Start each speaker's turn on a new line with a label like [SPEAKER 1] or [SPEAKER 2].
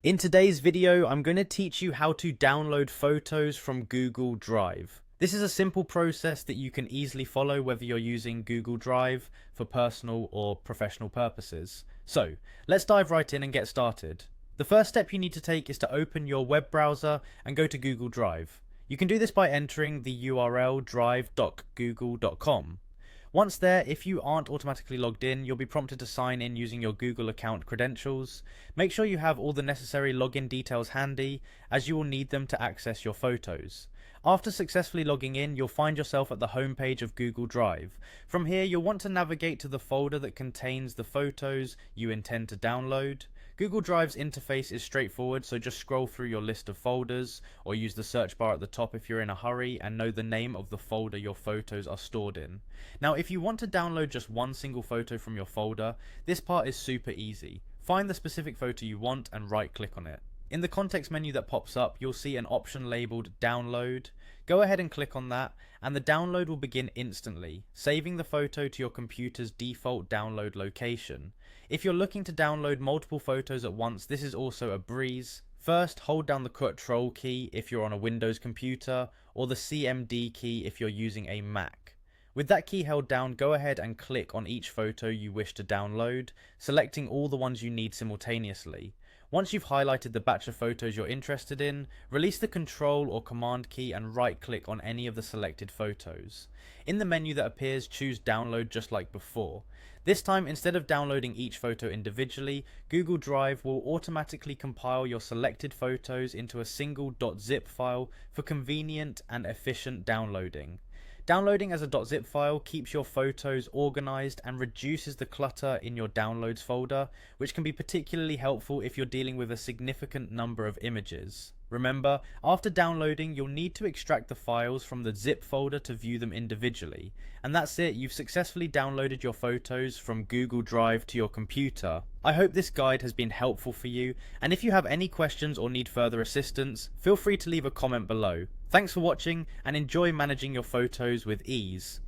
[SPEAKER 1] In today's video, I'm going to teach you how to download photos from Google Drive. This is a simple process that you can easily follow whether you're using Google Drive for personal or professional purposes. So, let's dive right in and get started. The first step you need to take is to open your web browser and go to Google Drive. You can do this by entering the URL drive.google.com. Once there, if you aren't automatically logged in, you'll be prompted to sign in using your Google account credentials. Make sure you have all the necessary login details handy, as you will need them to access your photos. After successfully logging in, you'll find yourself at the home page of Google Drive. From here, you'll want to navigate to the folder that contains the photos you intend to download. Google Drive's interface is straightforward, so just scroll through your list of folders, or use the search bar at the top if you're in a hurry and know the name of the folder your photos are stored in. Now, if you want to download just one single photo from your folder, this part is super easy. Find the specific photo you want and right click on it. In the context menu that pops up, you'll see an option labeled Download. Go ahead and click on that, and the download will begin instantly, saving the photo to your computer's default download location. If you're looking to download multiple photos at once, this is also a breeze. First, hold down the Ctrl key if you're on a Windows computer, or the CMD key if you're using a Mac. With that key held down, go ahead and click on each photo you wish to download, selecting all the ones you need simultaneously. Once you've highlighted the batch of photos you're interested in, release the Control or Command key and right-click on any of the selected photos. In the menu that appears, choose Download just like before. This time, instead of downloading each photo individually, Google Drive will automatically compile your selected photos into a single .zip file for convenient and efficient downloading. Downloading as a .zip file keeps your photos organized and reduces the clutter in your downloads folder, which can be particularly helpful if you're dealing with a significant number of images. Remember, after downloading, you'll need to extract the files from the zip folder to view them individually. And that's it, you've successfully downloaded your photos from Google Drive to your computer. I hope this guide has been helpful for you, and if you have any questions or need further assistance, feel free to leave a comment below. Thanks for watching, and enjoy managing your photos with ease.